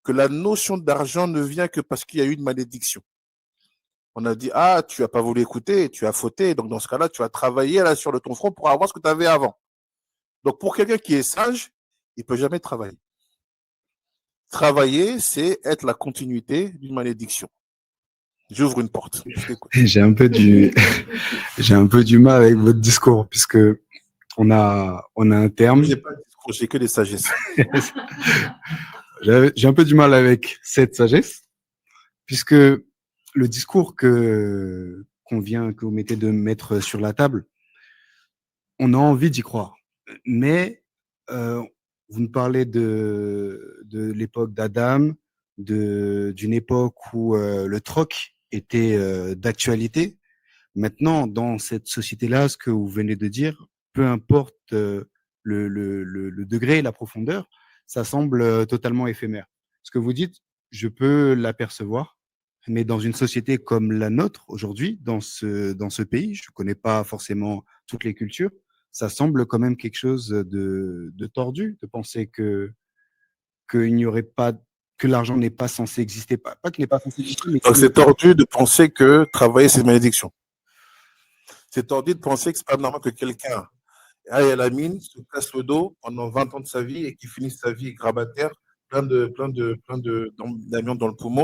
que la notion d'argent ne vient que parce qu'il y a eu une malédiction. On a dit, ah, tu n'as pas voulu écouter, tu as fauté, donc dans ce cas-là, tu as travaillé là sur ton front pour avoir ce que tu avais avant. Donc pour quelqu'un qui est sage, il ne peut jamais travailler. Travailler, c'est être la continuité d'une malédiction. J'ouvre une porte. Je t'écoute. J'ai un peu du mal avec votre discours, puisque on a un terme. J'ai pas de discours, j'ai que des sagesses. J'ai un peu du mal avec cette sagesse, puisque le discours que vous mettez de mettre sur la table, on a envie d'y croire. Mais vous nous parlez de l'époque d'Adam, d'une époque où le troc était d'actualité. Maintenant, dans cette société-là, ce que vous venez de dire, peu importe le degré et la profondeur, ça semble totalement éphémère. Ce que vous dites, je peux l'apercevoir, mais dans une société comme la nôtre aujourd'hui, dans ce pays, je ne connais pas forcément toutes les cultures, ça semble quand même quelque chose de tordu, de penser qu'il n'y aurait pas, que l'argent n'est pas censé exister, pas qu'il n'est pas censé exister, mais donc c'est tordu de penser que travailler, c'est une malédiction. C'est tordu de penser que c'est pas normal que quelqu'un aille à la mine, se casse le dos pendant 20 ans de sa vie et qu'il finisse sa vie grabataire, plein d'amiante dans le poumon.